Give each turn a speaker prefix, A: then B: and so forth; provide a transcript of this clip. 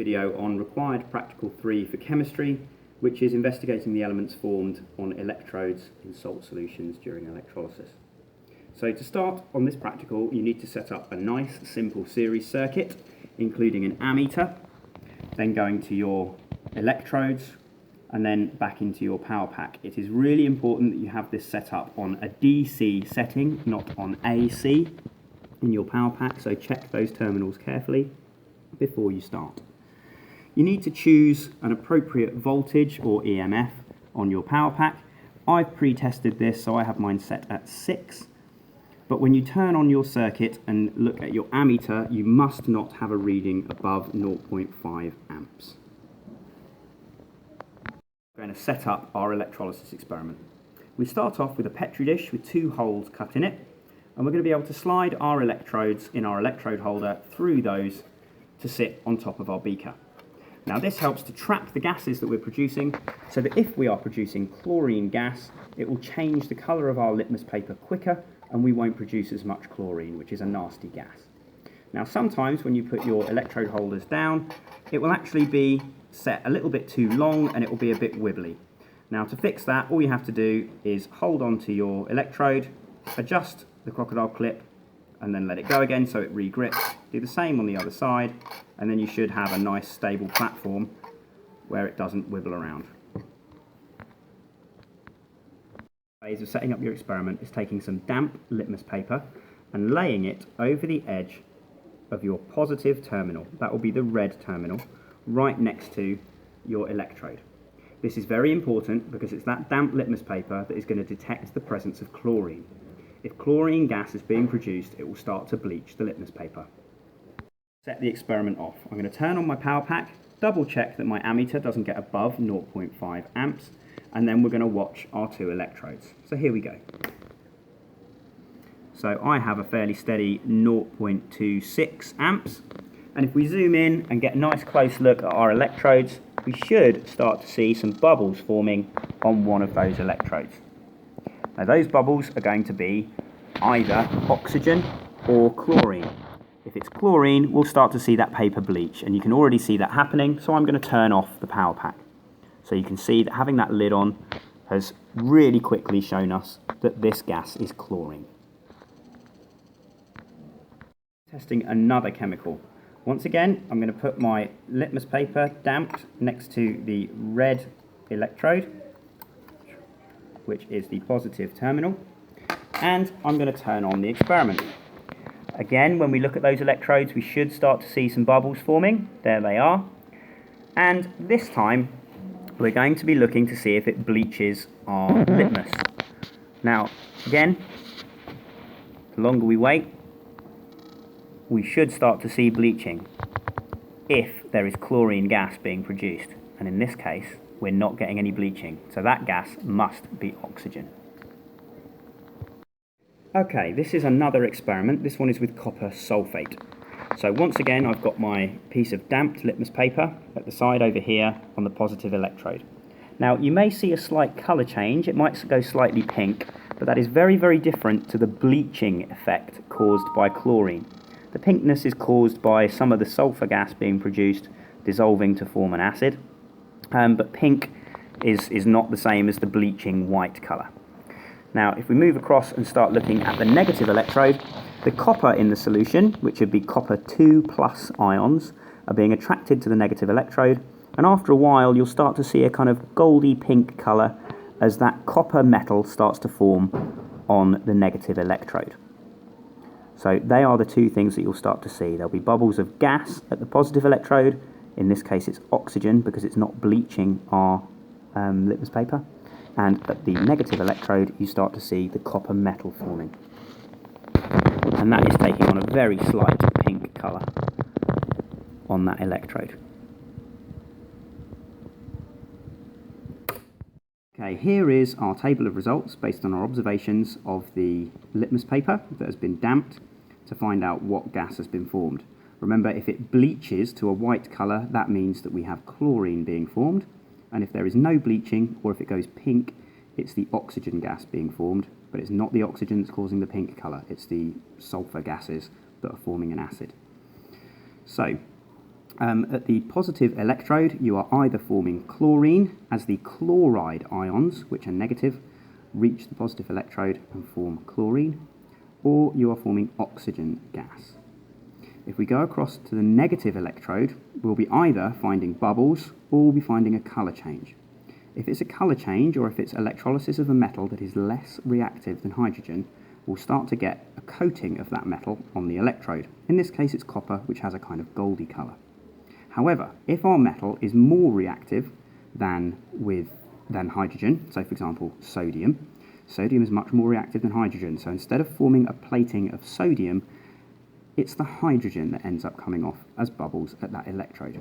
A: Video on required practical 3 for chemistry, which is investigating the elements formed on electrodes in salt solutions during electrolysis. So to start on this practical, you need to set up a nice simple series circuit, including an ammeter, then going to your electrodes, and then back into your power pack. It is really important that you have this set up on a DC setting, not on AC in your power pack, so check those terminals carefully before you start. You need to choose an appropriate voltage or EMF on your power pack. I've pre-tested this, so I have mine set at 6. But when you turn on your circuit and look at your ammeter, you must not have a reading above 0.5 amps. We're going to set up our electrolysis experiment. We start off with a petri dish with 2 holes cut in it, and we're going to be able to slide our electrodes in our electrode holder through those to sit on top of our beaker. Now this helps to trap the gases that we're producing, so that if we are producing chlorine gas, it will change the colour of our litmus paper quicker and we won't produce as much chlorine, which is a nasty gas. Now sometimes when you put your electrode holders down, it will actually be set a little bit too long and it will be a bit wibbly. Now to fix that, all you have to do is hold on to your electrode, adjust the crocodile clip, and then let it go again so it re-grips. Do the same on the other side, and then you should have a nice stable platform where it doesn't wibble around. The phase of setting up your experiment is taking some damp litmus paper and laying it over the edge of your positive terminal. That will be the red terminal, right next to your electrode. This is very important because it's that damp litmus paper that is going to detect the presence of chlorine. If chlorine gas is being produced, it will start to bleach the litmus paper. Set the experiment off. I'm going to turn on my power pack, double check that my ammeter doesn't get above 0.5 amps, and then we're going to watch our 2 electrodes. So here we go. So I have a fairly steady 0.26 amps, and if we zoom in and get a nice close look at our electrodes, we should start to see some bubbles forming on one of those electrodes. Now those bubbles are going to be either oxygen or chlorine. If it's chlorine, we'll start to see that paper bleach, and you can already see that happening, so I'm going to turn off the power pack. So you can see that having that lid on has really quickly shown us that this gas is chlorine. Testing another chemical. Once again, I'm going to put my litmus paper damped next to the red electrode, which is the positive terminal, and I'm going to turn on the experiment. Again, when we look at those electrodes, we should start to see some bubbles forming. There they are. And this time, we're going to be looking to see if it bleaches our litmus. Now, again, the longer we wait, we should start to see bleaching if there is chlorine gas being produced. And in this case, we're not getting any bleaching, so that gas must be oxygen. Okay, this is another experiment. This one is with copper sulfate. So once again, I've got my piece of damped litmus paper at the side over here on the positive electrode. Now, you may see a slight colour change. It might go slightly pink, but that is very, very different to the bleaching effect caused by chlorine. The pinkness is caused by some of the sulfur gas being produced, dissolving to form an acid. But pink is not the same as the bleaching white colour. Now, if we move across and start looking at the negative electrode, the copper in the solution, which would be copper 2+ ions, are being attracted to the negative electrode, and after a while you'll start to see a kind of goldy pink colour as that copper metal starts to form on the negative electrode. So they are the 2 things that you'll start to see. There'll be bubbles of gas at the positive electrode. In this case it's oxygen because it's not bleaching our litmus paper, and at the negative electrode you start to see the copper metal forming, and that is taking on a very slight pink colour on that electrode. Okay, here is our table of results based on our observations of the litmus paper that has been damped to find out what gas has been formed. Remember, if it bleaches to a white colour, that means that we have chlorine being formed, and if there is no bleaching, or if it goes pink, it's the oxygen gas being formed, but it's not the oxygen that's causing the pink colour, it's the sulfur gases that are forming an acid. So, At the positive electrode, you are either forming chlorine as the chloride ions, which are negative, reach the positive electrode and form chlorine, or you are forming oxygen gas. If we go across to the negative electrode, we'll be either finding bubbles or we'll be finding a colour change. If it's a colour change, or if it's electrolysis of a metal that is less reactive than hydrogen, we'll start to get a coating of that metal on the electrode. In this case it's copper, which has a kind of goldy colour. However, if our metal is more reactive than hydrogen, so for example sodium is much more reactive than hydrogen, so instead of forming a plating of sodium, it's the hydrogen that ends up coming off as bubbles at that electrode.